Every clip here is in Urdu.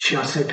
66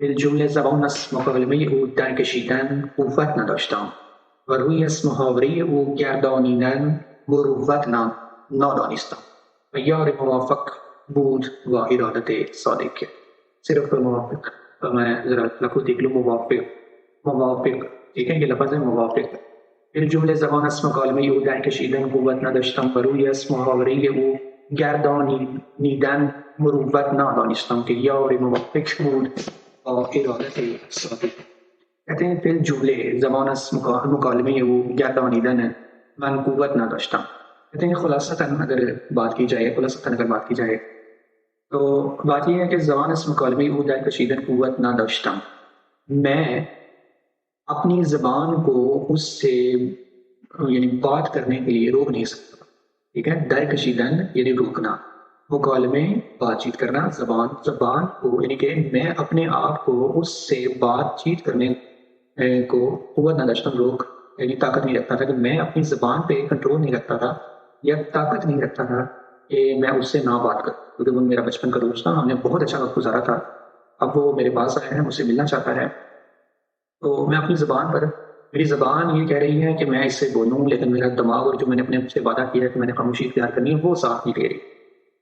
الجملة زبان است مکالمه او در کشیدن قوت نداشتم و روی از محاوره او گردانیدن مروت نادانستم و یار موافق بود و ارادت صادق. صرف موافق، میں ذرا لفظ دیکھ لوں، موافق ٹھیک ہے، یہ لفظ ہے موافق. الجمله زبان است مکالمه او در کشیدن قوت نداشتم و روی از محاوره او گردانیدن مروت نادانستم که یار موافق بود اور ارادت صادق. کہتے ہیں فی الجملے زبان از مکالمے وہ گردانیدن من قوت نہ داشتم. کہتے ہیں خلاصتاً اگر بات کی جائے تو بات یہ ہے کہ زبان از مکالمے وہ در کشیدن قوت نہ داشتم، میں اپنی زبان کو اس سے یعنی بات کرنے کے لیے روک نہیں سکتا. ٹھیک ہے، در کشیدن یعنی روکنا، مکالمے بات چیت کرنا، زبان کو یعنی کہ میں اپنے آپ کو اس سے بات چیت کرنے کو قوت نہ داشتم، روک یعنی طاقت نہیں رکھتا تھا، کہ میں اپنی زبان پہ کنٹرول نہیں رکھتا تھا یا طاقت نہیں رکھتا تھا کہ میں اس سے نہ بات کروں. کیونکہ وہ میرا بچپن کا دوست تھا، ہم نے بہت اچھا وقت گزارا تھا. اب وہ میرے پاس آیا ہے، مجھ سے ملنا چاہتا ہے، تو میں اپنی زبان پر، میری زبان یہ کہہ رہی ہے کہ میں اس سے بولوں، لیکن میرا دماغ اور جو میں نے اپنے سے وعدہ کیا ہے کہ میں نے خاموشی اختیار کرنی ہے، وہ ساتھ نہیں دے رہی.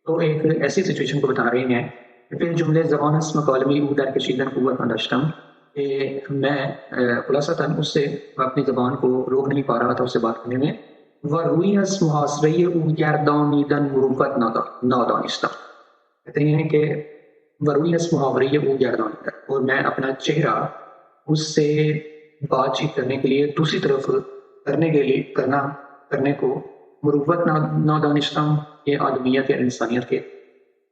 تو ایک ایسی سچویشن کو بتا رہے ہیں کہ پھر جملے زبان اس مکالمی او در کشیدن قوت نداشتم، کہ میں خلاصتاً اس سے اپنی زبان کو روک نہیں پا رہا تھا اس سے بات کرنے میں. و روی از محاصرے او گردانیدن مروت نادانستم. کہتے ہیں کہ و روی از محاورے او گردانیدن، اور میں اپنا چہرہ اس سے بات چیت کرنے کے لیے دوسری طرف کرنے کو مروت نادانستم، یہ آدمیت یا انسانیت کے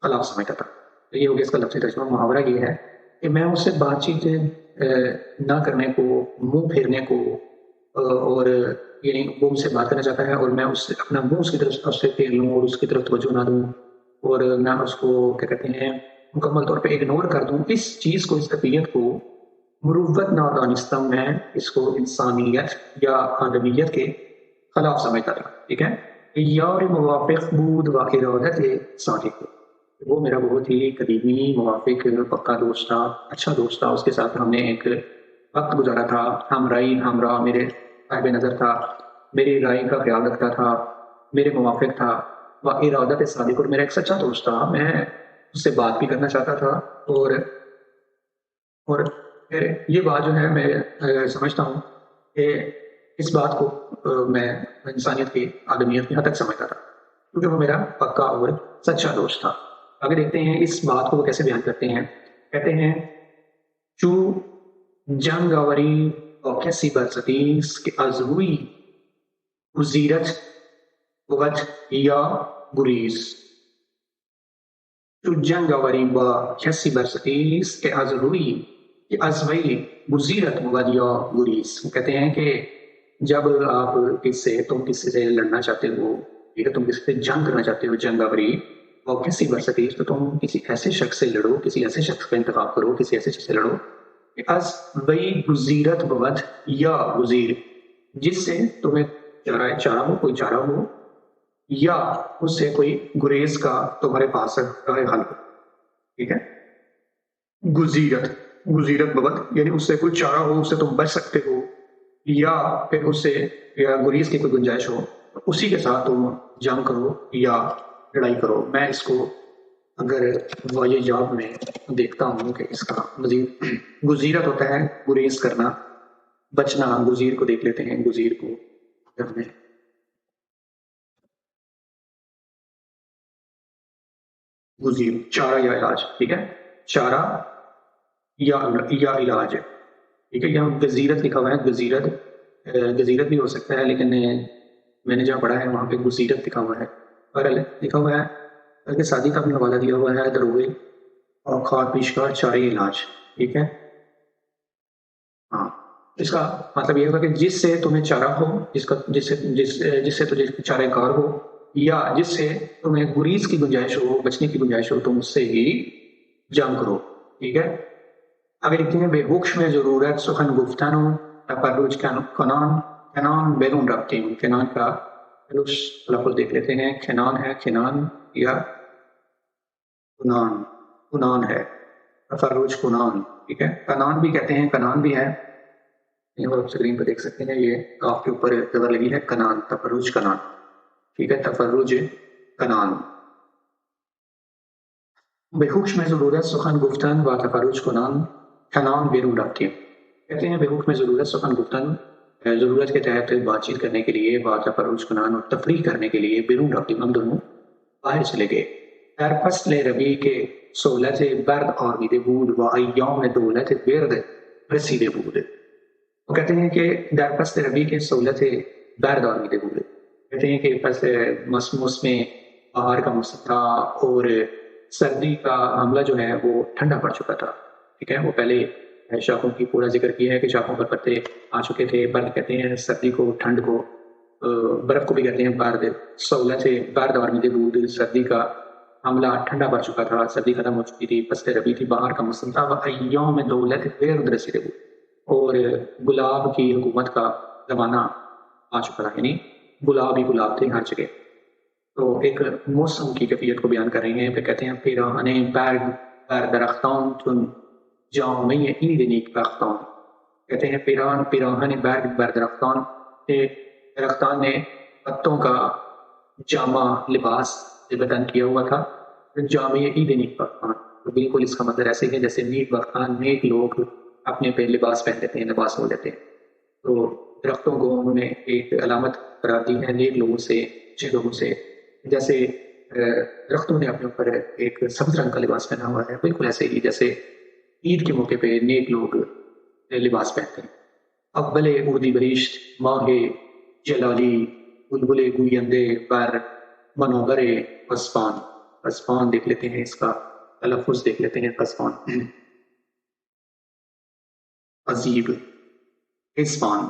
خلاف سمجھتا تھا. تو یہ ہو گیا اس کا لفظی ترجمہ. محاورہ یہ ہے کہ میں اس سے بات چیت نہ کرنے کو، منہ پھیرنے کو، اور یعنی وہ مجھ سے بات کرنا چاہتا ہے اور میں اس سے اپنا منہ اس کی طرف سے پھیر لوں اور اس کی طرف توجہ نہ دوں اور میں اس کو کیا کہتے ہیں مکمل طور پہ اگنور کر دوں. اس چیز کو، اس طبیعت کو مروت نادانستم، میں اس کو انسانیت یا آدمیت کے خلاف سمجھتا تھا. ٹھیک ہے، یار موافق بود و ارادت صادق، وہ میرا بہت ہی قریبی موافق پکا دوست تھا، اچھا دوست تھا. اس کے ساتھ ہم نے ایک وقت گزارا تھا، ہمراہ میرے صاحب نظر تھا، میری رائے کا خیال رکھتا تھا، میرے موافق تھا. و ارادت صادق، اور میرا ایک سچا دوست تھا، میں اس سے بات بھی کرنا چاہتا تھا. اور پھر یہ بات جو ہے میں سمجھتا ہوں کہ اس بات کو میں انسانیت کی، آدمیت کی حد تک سمجھتا تھا، کیونکہ وہ میرا پکا اور سچا دوست تھا. آگے دیکھتے ہیں اس بات کو وہ کیسے بیان کرتے ہیں. کہتے ہیں چو جنگ آوری اور کیسی برستیز کہ از روی گزیرت وقت یا گریز. چو جنگ آوری با کسی برستیز کہ از روی کہ ازوئی گزیرت مغدیا گریز، کہتے ہیں کہ جب آپ تم کسی سے لڑنا چاہتے ہو، ٹھیک ہے، تم کسی سے جنگ کرنا چاہتے ہو، جنگ آوری اور کسی برستی، تو تم کسی ایسے شخص سے لڑو، کسی ایسے شخص کا انتخاب کرو، کسی ایسے شخص سے لڑو کہ ازوئی گزیرت بود یا گزیر، جس سے تمہیں چارہ ہو، کوئی چارہ ہو، یا اس سے کوئی گریز کا تمہارے پاس راہ حل ہو، ٹھیک ہے۔ گزیرت گزیرت ببد یعنی اس سے کوئی چارہ ہو، اس سے تم بچ سکتے ہو، یا پھر اس سے یا گریز کی کوئی گنجائش ہو، اسی کے ساتھ تم جنگ کرو یا لڑائی کرو۔ میں اس کو اگر واجہ جاب میں دیکھتا ہوں کہ اس کا مزید گزیرت ہوتا ہے گریز کرنا، بچنا، گزیر کو دیکھ لیتے ہیں، گزیر کو کرنے گزیر چارہ یا علاج، ٹھیک ہے، چارہ یا علاج، ٹھیک ہے۔ یہاں گزیرت لکھا ہوا ہے، گزیرت گزیرت بھی ہو سکتا ہے، لیکن میں نے جہاں پڑھا ہے وہاں پہ گزیرت لکھا ہوا ہے، اور لکھا ہوا ہے بلکہ شادی کا بھی حوالہ دیا ہوا ہے، دروگے اور خواب پیشکار چارہ علاج، ٹھیک ہے۔ ہاں، اس کا مطلب یہ ہوگا کہ جس سے تمہیں چارہ ہو، جس سے تجھے چارہ کار ہو، یا جس سے تمہیں گریز کی گنجائش ہو، بچنے کی گنجائش ہو، تم اس سے ہی جنگ کرو، ٹھیک ہے۔ اگر لکھتے ہیں بے حکم ضرورت سخن گفتن و تفرج کنان بیرون رکھتے ہیں، کنان کا لفظ دیکھ لیتے ہیں، کنان ہے، کنان یا کنان، کنان ہے، تفرج کنان، ٹھیک ہے۔ کنان بھی کہتے ہیں، کنان بھی ہے، آپ اسکرین پہ دیکھ سکتے ہیں، یہ کاف کے اوپر زبر لگی ہے، کنان، تفرج کنان، ٹھیک ہے، تفرج کنان۔ بے حکم ضرورت سخن گفتن و تفرج کنان بیرون رکھتے ہیں، کہتے ہیں بے حکم ضرورت سخن گفتن، ضرورت کے تحت بات چیت کرنے کے لیے، با تفرج کنان اور تفریح کرنے کے لیے بیرون رکھتے، ہم دونوں باہر چلے گئے۔ در فصل ربیع کے سہولت برد آرمیده بود و ایام دولت برد رسیده بود، وہ کہتے ہیں کہ در فصل ربیع کے سہولت برد آرمیده بود، کہتے ہیں کہ موسم بہار کا موسم تھا اور سردی کا حملہ جو ہے وہ ٹھنڈا پڑ چکا تھا، ٹھیک ہے۔ وہ پہلے شاخوں کی پورا ذکر کیا ہے کہ شاخوں پر پتے آ چکے تھے، برد کہتے ہیں سردی کو، ٹھنڈ کو، برف کو بھی کہتے ہیں برد، سہولت برد آرمیده بود، سردی کا حملہ ٹھنڈا پڑ چکا تھا، سردی ختم ہو چکی تھی، فصل ربیع تھی، بہار کا موسم تھا، وہ ایام دولت برد رسیده بود، اور گلاب کی حکومت کا زمانہ آ چکا تھا، یعنی گلاب ہی گلاب تھے ہر جگہ۔ تو ایک موسم کی کیفیت کو بیان کر رہے ہیں، پھر کہتے ہیں پیراہن برگ بر درختان چون جامه عید نیک بختان، کہتے ہیں پیراہن برگ بر درختان، کہ درختان نے پتوں کا جامع لباس بدن کیا ہوا تھا، جامع عید نیک بختان، تو بالکل اس کا مطلب ایسے ہے جیسے نیک بختان، نیک لوگ اپنے پہ لباس پہن لیتے ہیں، لباس ہو لیتے ہیں، تو درختوں کو انہوں نے ایک علامت قرار دی ہے نیک لوگوں سے، اچھے لوگوں سے، جیسے درختوں نے اپنے اوپر ایک سبز رنگ کا لباس پہنا ہوا ہے، بالکل ایسے ہی جیسے عید کے موقع پہ نیک لوگ لباس پہنتے ہیں۔ اقبل اردی بریشت ماہ جلالی بلبل گویندے بر منابر قصبان، قصبان دیکھ لیتے ہیں، اس کا تلفظ دیکھ لیتے ہیں، قصبان، عزیب، قصبان،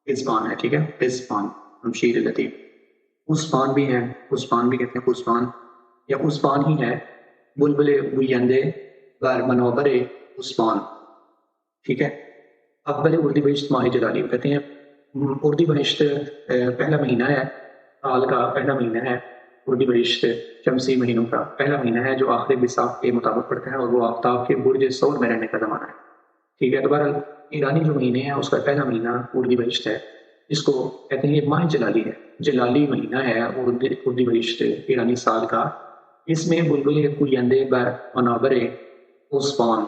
قصبان ہے، ٹھیک ہے، قصبان، شمشیر لطیف، عثمان بھی ہے، عثمان بھی کہتے ہیں، عثمان یا عثمان ہی ہے، بلبل گویندے بر منابر عثمان، ٹھیک ہے۔ اقبل اردی بہشت ماہ جلالی، کہتے ہیں اردی بہشت پہلا مہینہ ہے، سال کا پہلا مہینہ ہے، اردی بہشت شمسی مہینوں کا پہلا مہینہ ہے جو آخر بساخ کے مطابق پڑتا ہے، اور وہ آفتاب کے برج ثور میں رہنے کا زمانہ ہے، ٹھیک ہے۔ دوبارہ ایرانی جو مہینے ہیں اس کا پہلا مہینہ اردی بہشت ہے، اس کو کہتے ہیں یہ ماہ جلالی ہے، جلالی مہینہ ہے اردی بہشت ایرانی سال کا، اس میں بلبل گویندے بر منابر عثمان،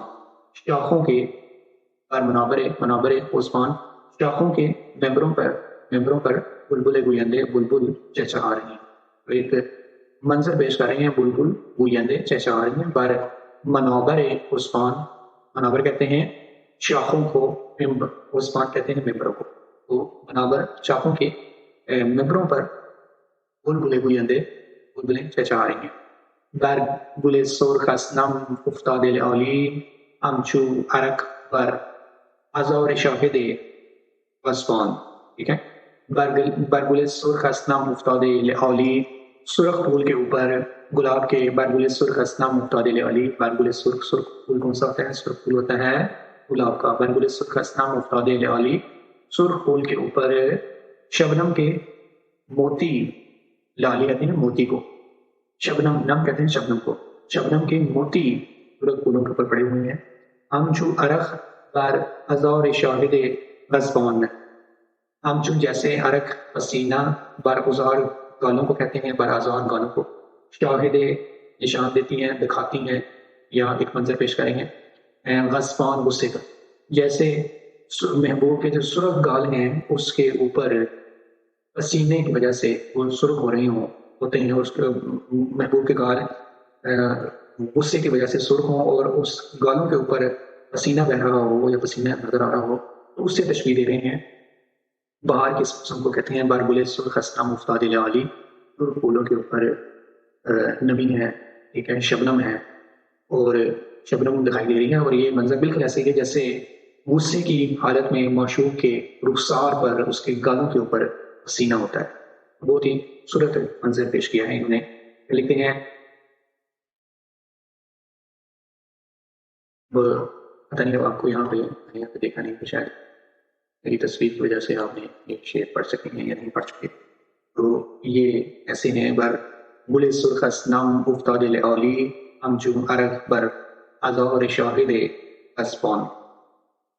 شاخوں کے بر منابر عثمان، شاخوں کے ممبروں پر بلبل گویندے، بلبل چہچہا رہی ہیں، تو ایک منظر پیش کر رہے ہیں، بلبل گویندے چہچہا رہی ہیں بر منابر عثمان، منابر کہتے ہیں شاخوں کو، عثمان کہتے ہیں ممبروں کو، تو منابر شاخوں کے ممبروں پر بلبل گویندے، بلبلیں چہچہا رہی ہیں، بر گل سرخ است نم افتاده لعالی همچو عرق بر ازار شاهد غضبان. ٹھیک ہے. برگل سرخ است نام افتاده لعالی، سرخ پھول کے اوپر گلاب کے برگل سرخ است نام افتاده لعالی. برگل سرخ، سرخ پھول کون سا ہوتا ہے؟ سرخ پھول ہوتا ہے گلاب کا. برگل سرخ است نام افتاده لعالی، سرخ پھول کے اوپر شبنم کے موتی، لالی کہتے ہیں موتی کو، شبنم نم کہتے ہیں شبنم کو، شبنم کے موتی سرخ پھولوں کے اوپر پڑے ہوئے ہیں. ہم عرق بر ازار شاہد غضبان، ہم جیسے عرق پسینہ، بر ازار گالوں کو کہتے ہیں، بر ازار گالوں کو، شاہد نشان دیتی ہیں، دکھاتی ہیں یا ایک منظر پیش کریں گے. غضبان غصے کا، جیسے محبوب کے جو سرخ گال ہیں اس کے اوپر پسینے کی وجہ سے وہ سرخ ہو رہے ہوتے ہیں، اور اس محبوب کے گال غصے کی وجہ سے سرخ ہوں اور اس گالوں کے اوپر پسینہ بہ رہا ہو یا پسینہ نظر آ رہا ہو، تو اس سے تشبیہ دے رہے ہیں. بہار کے موسم کو کہتے ہیں برگل سرخ است نام افتاده لعالی، سرخ پھولوں کے اوپر نمی ہے، ٹھیک ہے، شبنم ہے، اور شبنم دکھائی دے رہی ہے. اور یہ منظر بالکل ایسے ہی ہے جیسے غصے کی حالت میں معشوق کے رخسار پر اس کے گالوں کے اوپر پسینہ ہوتا ہے. بہت ہی خوبصورت منظر پیش کیا ہے انہوں نے. لکھتے ہیں پتہ نہیں آپ کو یہاں پہ دیکھا نہیں، شاید میری تصویر کی وجہ سے آپ نے یہ شعر پڑھ سکیں ہیں یا نہیں پڑھ چکے. تو یہ ایسے ہیں بر گل سرخ است نام افتاده لعالی، همچون عرق بر ازار شاهد غضبان.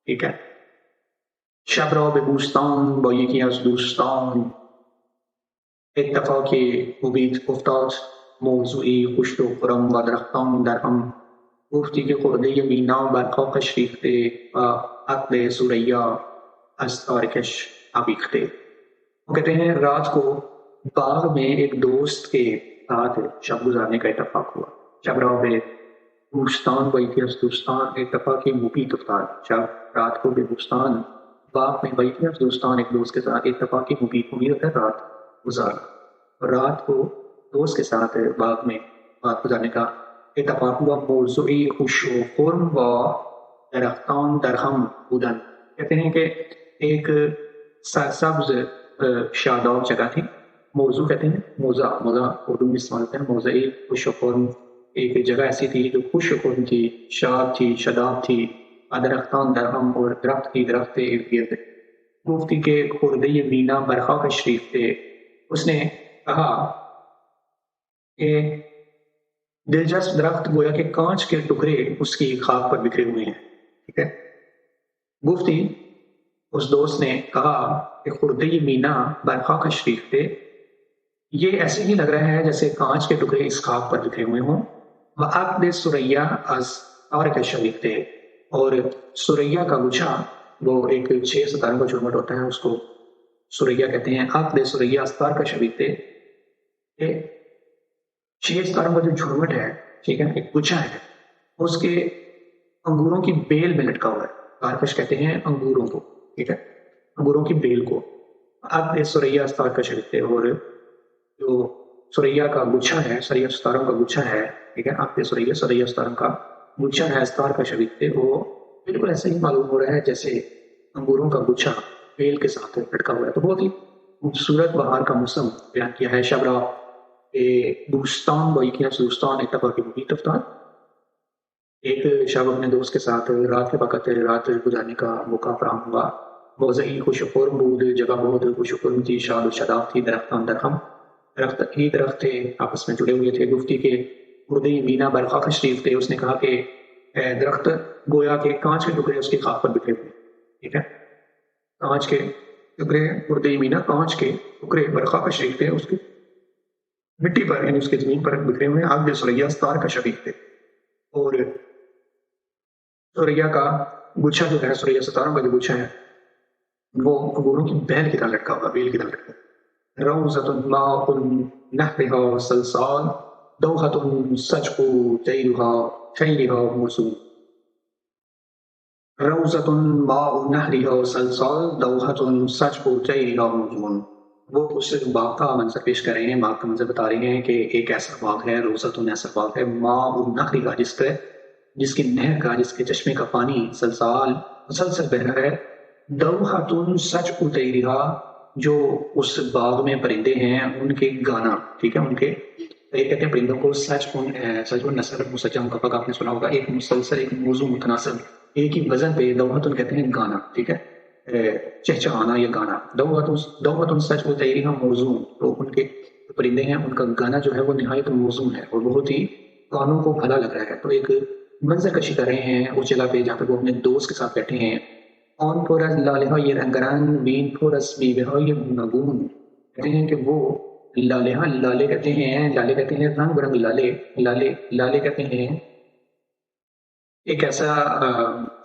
ٹھیک ہے. شب را به بوستان با یکی از دوستان، اتفاق مبید افتاد موضوعی خوش و خرم و درختان در هم. گفتی که خرده مینا بر خاکش ریخته و عقل ثریا از تارکش آویخته. وہ کہتے ہیں رات کو باغ میں ایک دوست کے ساتھ شب گزارنے کا اتفاق ہوا. شب را به بوستان با یکی از دوستان، اتفاق مبید افتاد. شب رات کو بے بوستان باغ میں با یکی از دوستان، ایک دوست کے ساتھ، اتفاق مبید ہوتا ہے رات گزارنا. رات کو دوست کے ساتھ باغ میں رات گزارنے کا اتفاق ہوا. موضوعی خوش و خرم و درختان درہم بودن. کہتے ہیں کہ ایک سرسبز شاداب جگہ تھی. موضوع کہتے ہیں موضع، موضع اردو میں استعمال ہوتا ہے. موضعی خوش و خرم، ایک جگہ ایسی تھی جو خوش و خرم تھی، شاد تھی، شاداب تھی. درختان درہم، اور درخت کی درخت ارد گرد. گفتی کہ خردے مینا برخا کا شریف تھے. اس نے کہا کہ دلچسپ درخت گویا کہ کانچ کے ٹکڑے اس کی خاک پر بکھرے ہوئے ہیں. ٹھیک ہے. گفتی، اس دوست نے کہا کہ خردے مینا برخا کا شریف تھے، یہ ایسے ہی لگ رہا ہے جیسے کانچ کے ٹکڑے اس خاک پر بکھرے ہوئے ہوں. وعقد ثریا از تارک شریف تھے، اور ثریا کا گچھا، وہ ایک 6 ستاروں کا جھرمٹ ہوتا ہے، اس کو ثریا کہتے ہیں. عقد ثریا از تارک شریف تھے، 6 ستاروں کا جو جھرمٹ ہے، ٹھیک ہے، ایک گچھا ہے، اس کے انگوروں کی بیل میں لٹکا ہوا ہے. تارکش کہتے ہیں انگوروں کو، ٹھیک ہے، انگوروں کی بیل کو. عقد ثریا از تارک شریف تھے، اور جو ثریا کا گچھا ہے، ثریا ستاروں کا گچھا ہے، ٹھیک ہے، عقد ثریا، ثریا ستاروں کا گچھا ہے، استار کا شریف تھے، وہ بالکل ایسے ہی معلوم ہو رہا ہے جیسے انگوروں کا گچھا بیل کے ساتھ لٹکا ہوا ہے. تو بہت ہی خوبصورت بہار کا موسم بیان کیا ہے. شب را بوستان با یکی از دوستان اتفاق مبید افتاد. ایک شب اپنے دوست کے ساتھ رات کے وقت رات گزارنے کا موقع فراہم ہوا. موضعی خوش و خرم بود، جگہ بہت خوش و خرم تھی، شاد و شاداب تھی. درختان درہم، درخت ہی درخت تھے، آپس میں جڑے ہوئے تھے. گفتی کہ خردے مینا برخا کا شریف تھے. اس نے کہا کہ درخت گویا کہ کانچ کے ٹکڑے اس کی خاک پر بکھرے ہوئے. ٹھیک ہے، کانچ کے ٹکڑے، خردے مینا کانچ کے ٹکڑے برخا کا شریف تھے، اس کی مٹی پر، یعنی اس کی زمین پر بکھرے ہوئے. عقد ثریا ستار کا شریف تھے، اور ثریا کا گچھا جو ہے، ثریا ستاروں کا جو گچھا ہے، وہ انگوروں کی بیل کی طرح لٹکا ہوگا، بیل کی طرح لٹکا. روضۃ ماء نهرها سلسال، دوحة سجق طیرها موزون. روضۃ ماء نهرها سلسال، دوحة سجق طیرها موزون. وہ اس باغ کا منظر پیش کر رہے ہیں، باغ کا منظر بتا رہے ہیں کہ ایک ایسا باغ ہے، روضۃ ایسا باغ ہے، ماء نهرها جس کے جس کی نہر کا، جس کے چشمے کا پانی سلسال مسلسل بہ رہا ہے، دوحتن سچ اتیرہا، جو اس باغ میں پرندے ہیں ان کے گانا، ٹھیک ہے، ان کے یہ کہتے ہیں پرندوں کو سچ ان نسل مسجع مکفک، آپ نے سنا ہوگا، ایک مسلسل، ایک موضوع متناسب، ایک ہی وزن پہ، دوحتن کہتے ہیں گانا، ٹھیک ہے، چہچہانا یا گانا، دوحتن سچ اتیرہا موضوع، تو ان کے پرندے ہیں ان کا گانا جو ہے وہ نہایت موزون ہے اور بہت ہی کانوں کو بھلا لگ رہا ہے۔ تو ایک منظر کشی کر رہے ہیں اس جگہ پہ جہاں پہ وہ اپنے دوست کے ساتھ بیٹھے ہیں۔ آن پورس لالہا یہ رنگران وین پورس بیبہا یہ گوناگون، کہتے ہیں کہ وہ لالہا، لالے کہتے ہیں رنگ برنگ لالے، لالے کہتے ہیں ایک ایسا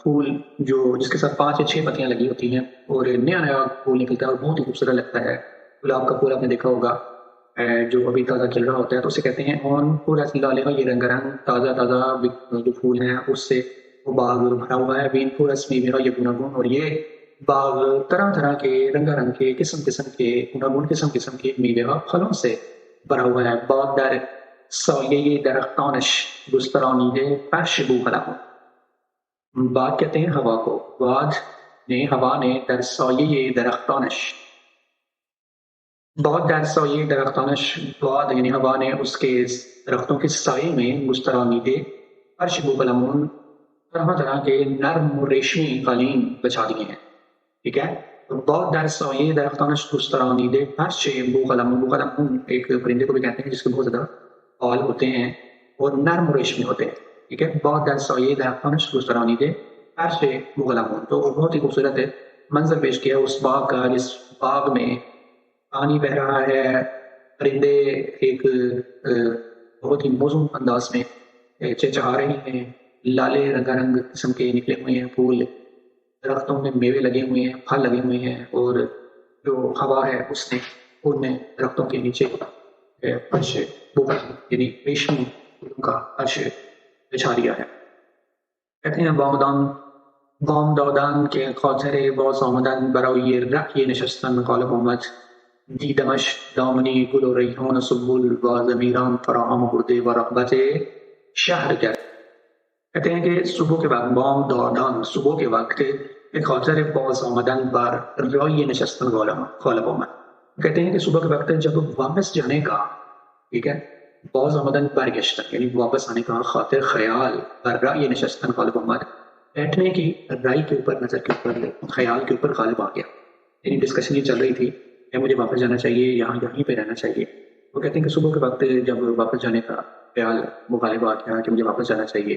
پھول جو جس کے ساتھ 5 یا 6 پتیاں لگی ہوتی ہیں اور نیا نیا پھول نکلتا ہے اور بہت ہی خوبصورت لگتا ہے۔ گلاب کا پھول آپ نے دیکھا ہوگا جو ابھی تازہ کھل رہا ہوتا ہے، تو اسے کہتے ہیں اون پورا لالے یہ رنگ رنگ تازہ جو پھول ہیں اس سے وہ باغ بھرا ہوا ہے۔ بین پورا میرا یہ گناگون، اور یہ باغ طرح طرح کے رنگا رنگ کے قسم کے گناگون قسم کے میوے پھلوں سے بھرا ہوا ہے۔ باغ در سایہ درختانش گسترانی ہے فرش بو بھلا ہو۔ باغ کہتے ہیں ہوا کو، ہوا نے در سایہ درختانش، بہت در سایہ درختانش، باد یعنی ہوا نے اس کے درختوں کے سائے میں گسترانیدے فرش بو قلمون، طرح طرح کے نرم و ریشمی قالین بچھا دیے ہیں، ٹھیک ہے۔ بہت در سایہ درختانش گسترانیدے فرش بو قلمون ایک پرندے کو بھی کہتے ہیں جس کے بہت زیادہ بال ہوتے ہیں اور نرم و ریشمی ہوتے ہیں، ٹھیک ہے۔ بہت در سایہ درختانش گسترانیدے فرش بو قلمون، تو بہت ہی خوبصورت منظر پیش کیا اس باغ کا، جس باغ میں پانی بہ رہا ہے، پرندے ایک بہت ہی موزون انداز میں چہچہا رہے ہیں، لالے رنگا رنگ قسم کے نکلے ہوئے ہیں پھول، درختوں میں میوے لگے ہوئے ہیں، پھل لگے ہوئے ہیں، اور جو ہوا ہے اس نے ان میں درختوں کے نیچے فرش یعنی ریشمی کا فرش بچھا دیا ہے۔ کہتے ہیں بام دودان کے خاطر باز آمدن برای رأی نشستن قال محمد، دیدمش دامنی گل و ریحان سنبل و ضمیران فراہم برده و رغبت شہر کرد۔ کہتے ہیں کہ صبح کے وقت، بام دادان، صبح کے وقت، ایک خاطر باز آمدن بر رای نشستن قال محمد، کہتے ہیں کہ صبح کے وقت جب واپس جانے کا، ٹھیک ہے، باز آمدن برگشتن یعنی واپس آنے کا خاطر خیال، بر رای نشستن قال محمد، بیٹھنے کی رائے کے اوپر، نظر کے اوپر، خیال کے اوپر غالب آ گیا، یعنی ڈسکشن یہ چل رہی تھی کہ مجھے واپس جانا چاہیے، یہیں پہ رہنا چاہیے۔ وہ کہتے ہیں کہ صبح کے وقت جب واپس جانے کا خیال مغالب آ گیا کہ مجھے واپس جانا چاہیے،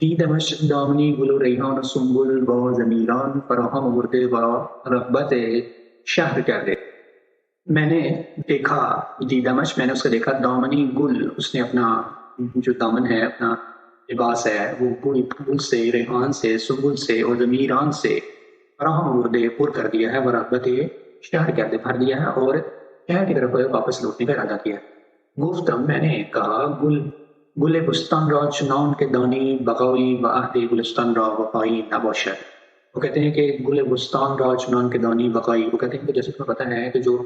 دیدمش دامنی گل و ریحان سنبل و ضمیران فراہم برده و رغبت شہر کرده، میں نے دیکھا، دیدمش میں نے اس کا دیکھا، دامنی گل، اس نے اپنا جو دامن ہے، اپنا لباس ہے، وہ گل پھول سے، ریحان سے، سنبل سے اور ضمیران سے فراہم برده پر کر دیا ہے، و رغبت شہر کرده بھر دیا ہے، اور شہر کی طرف واپس لوٹنے کا ارادہ کیا ہے۔ گفتم میں نے کہا، گل بستان را چنان کے دانی بقائی و عہد گلستان را وفائی نباشد۔ وہ کہتے ہیں کہ گل بستان را چنان کے دانی بقائی، وہ کہتے ہیں کہ جیسے تمہیں پتہ ہے کہ جو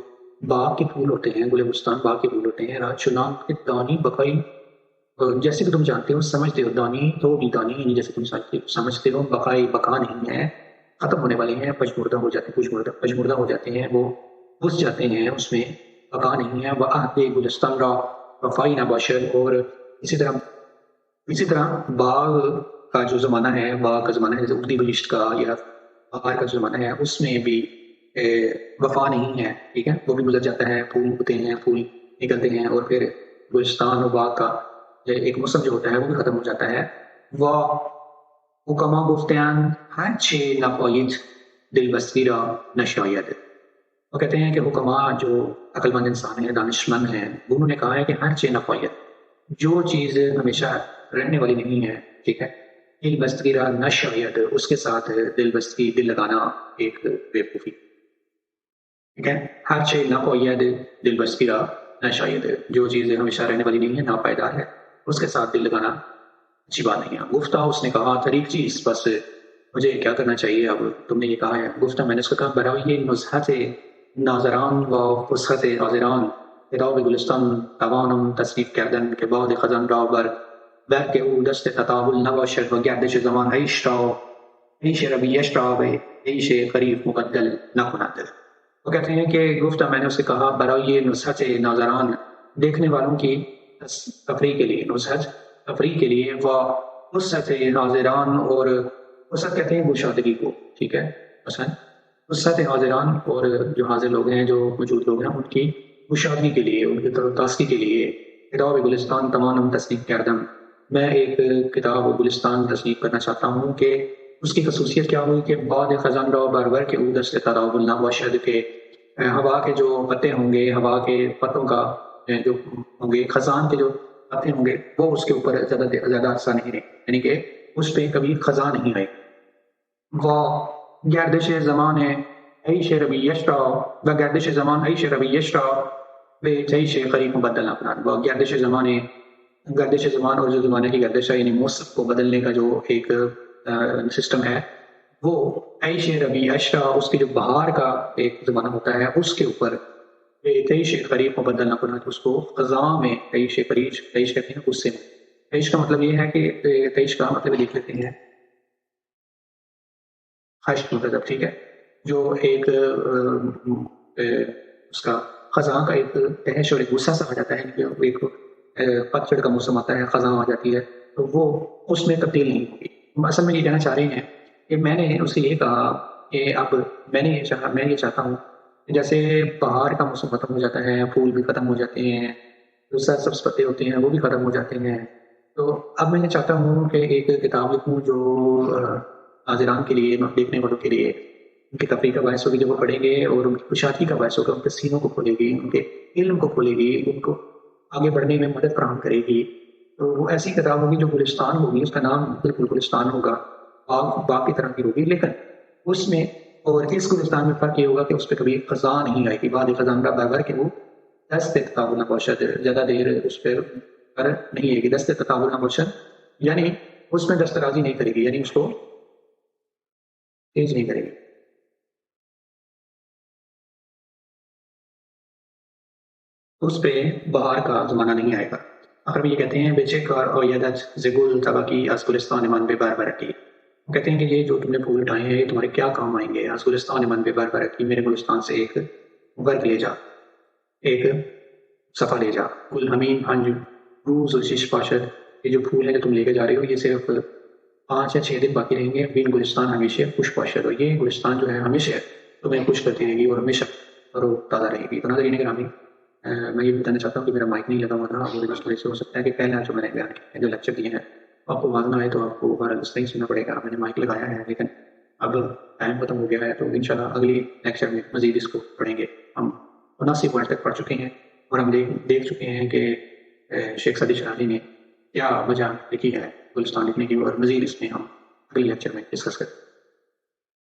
باغ کے پھول ہوتے ہیں، گل بستان باغ کے پھول ہوتے ہیں، را چنان کے دانی بقائی، جیسے کہ تم جانتے ہو، سمجھتے ہو، دانی تو بھی دانی یعنی جیسے تم سمجھتے ہو، بقائی بقا نہیں ہے، ختم ہونے والے ہیں، پشمردہ ہو جاتے ہیں، پشمردہ ہو جاتے ہیں، وہ گھس جاتے ہیں، اس میں بقا نہیں ہے۔ وہ عہد گلستان را وفائی نباشد، اور اسی طرح باغ کا جو زمانہ ہے، باغ کا زمانہ ہے، جیسے اگتی بہشت کا یا بہار کا جو زمانہ ہے، اس میں بھی وفا نہیں ہے، ٹھیک ہے، وہ بھی گزر جاتا ہے، پھول ہوتے ہیں، پھول نکلتے ہیں، اور پھر گلستان اور باغ کا ایک موسم جو ہوتا ہے وہ بھی ختم ہو جاتا ہے۔ وہ حکما گفتیان ہر چھ نپاید دل بستی را نشاید، وہ کہتے ہیں کہ حکما جو عقل مند انسان ہیں، دانش مند ہیں، انہوں نے کہا ہے کہ ہر چھ نپاید، جو چیز ہمیشہ رہنے والی نہیں ہے، ٹھیک ہے، دل بستگی را نشاید، اس کے ساتھ دل بستگی، دل لگانا ایک بیوقوفی، ٹھیک ہے، ہر چھ نپاید دل بستگی را نشاید، جو چیز ہمیشہ رہنے والی نہیں ہے، ناپائیدار ہے، اس کے ساتھ دل لگانا اچھی بات نہیں ہے۔ گفتہ اس نے کہا، طریق چیز، بس مجھے کیا کرنا چاہیے، اب تم نے یہ کہا ہے۔ گفتہ میں نے اس کو کہا، برای نزہت ناظران و فسحت حاضران کتاب گلستان توانم تصنیف کردن که باد خزان را بر بركع دست تطاول نباشد و گردش زمان عیش ربیش را به عیش قریب مبدل نکند. وہ کہتے ہیں کہ گفتہ میں نے اسے کہا برای نصحت ناظران دیکھنے والوں کی تفریح کے لیے، نصحت تفریح کے لیے، و نصحت ناظران، اور نصحت کہتے ہیں گشادگی کو، ٹھیک ہے، مثلا نصحت حاضران اور جو حاضر لوگ ہیں، جو موجود لوگ ہیں، ان کی گشادگی کے لیے، ان کی تازگی کے لیے کتاب گلستان تمام تصنیف کردم. میں ایک کتاب گلستان تصنیف کرنا چاہتا ہوں کہ اس کی خصوصیت کیا ہوئی کہ بعد خزان را برور کے او دست تداول نباشد، کہ ہوا کے جو پتے ہوں گے، ہوا کے پتوں کا جو ہوں گے، خزان کے جو پتے ہوں گے، وہ اس کے اوپر زیادہ عرصہ نہیں رہے، یعنی کہ اس پہ کبھی خزاں نہیں آئے. و گردش زمان عیش ربیش را و گردش زمان عیش ربیش را به عیش قریب مبدل نکند. و گردش زمان اور جو زمانے کی گردش ہے، یعنی موسم کو بدلنے کا جو ایک سسٹم ہے، وہ عیش ربیش را، اس کی جو بہار کا ایک زمانہ ہوتا ہے، اس کے اوپر عیش قریب مبدل نہ کرنا، اس کو خزاں میں عیش کہتے ہیں اس سے. عیش کا مطلب یہ ہے کہ عیش کا مطلب دیکھ لیتے ہیں، خشک مطلب، ٹھیک ہے، جو ایک اس کا خزاں کا ایک تہش اور ایک غصہ سا آ جاتا ہے، ایک پتجھڑ کا موسم آتا ہے، خزاں آ جاتی ہے، تو وہ اس میں تبدیل نہیں ہوگی. اصل میں یہ کہنا چاہ رہے ہیں کہ میں نے اسے یہ کہا کہ اب میں یہ چاہتا ہوں کہ جیسے بہار کا موسم ختم ہو جاتا ہے، پھول بھی ختم ہو جاتے ہیں، جو سبز پتے ہوتے ہیں وہ بھی ختم ہو جاتے ہیں، تو اب میں یہ چاہتا ہوں کہ ایک کتاب لکھوں جو حاضران کے لیے، دیکھنے والوں کے لیے ان کی تفریح کا باعث ہوگی، جب وہ پڑھیں گے، اور ان کی خوشحالی کا باعث ہوگا، ان کے سینوں کو کھولے گی، ان کے علم کو کھولے گی، ان کو آگے بڑھنے میں مدد فراہم کرے گی. تو وہ ایسی کتاب ہوگی جو گلستان ہوگی، اس کا نام بالکل گلستان ہوگا، باغ کی طرح کی ہوگی، لیکن اس میں اور اس گلستان میں فرق یہ ہوگا کہ اس پہ کبھی خزاں نہیں آئے گی. بعد خزاں کا برابر کہ وہ دست تطاول نباشد، زیادہ دیر اس پہ نہیں آئے گی. دست تطاول نباشد یعنی اس میں دسترازی نہیں کرے گی، یعنی اس کو تیز نہیں کرے گی. اس پہ بہار کا زمانہ نہیں آئے گا. آخر میں یہ کہتے ہیں بیچے کار اور یدت زگل طبقی از گلستان من بے بر برکی. کہتے ہیں کہ یہ جو تم نے پھول اٹھائے ہیں یہ تمہارے کیا کام آئیں گے. از گلستان من بے بر برکی، میرے گلستان سے ایک برگ لے جا، ایک صفحہ لے جا. گل ہمین پنج روز و شش پاشد، یہ جو پھول ہیں جو تم لے کے جا رہے ہو یہ صرف 5 یا 6 دن باقی رہیں گے. بین گلستان ہمیشہ خوش پاشد، اور یہ گلستان جو ہے ہمیشہ تمہیں خوش کرتی رہے گی اور ہمیشہ تازہ رہے گی. تو ناظرین گرامی، میں یہ بتانا چاہتا ہوں کہ میرا مائک نہیں لگا ہوا تھا، اور اس وجہ سے ہو سکتا ہے کہ پہلا جو میں نے بیان کیا جو لیکچر دیے ہیں آپ کو واضح آئے تو آپ کو ہمارا نہیں سننا پڑے گا. میں نے مائک لگایا ہے لیکن اب ٹائم ختم ہو گیا ہے، تو انشاءاللہ اگلی لیکچر میں مزید اس کو پڑھیں گے. ہم 79 پوائنٹ تک پڑھ چکے ہیں، اور ہم دیکھ چکے ہیں کہ شیخ سعدی شرحانی نے کیا وجہ لکھی ہے گلستان لکھنے کی، اور مزید اس میں ہم اگلی لیکچر میں ڈسکس کریں.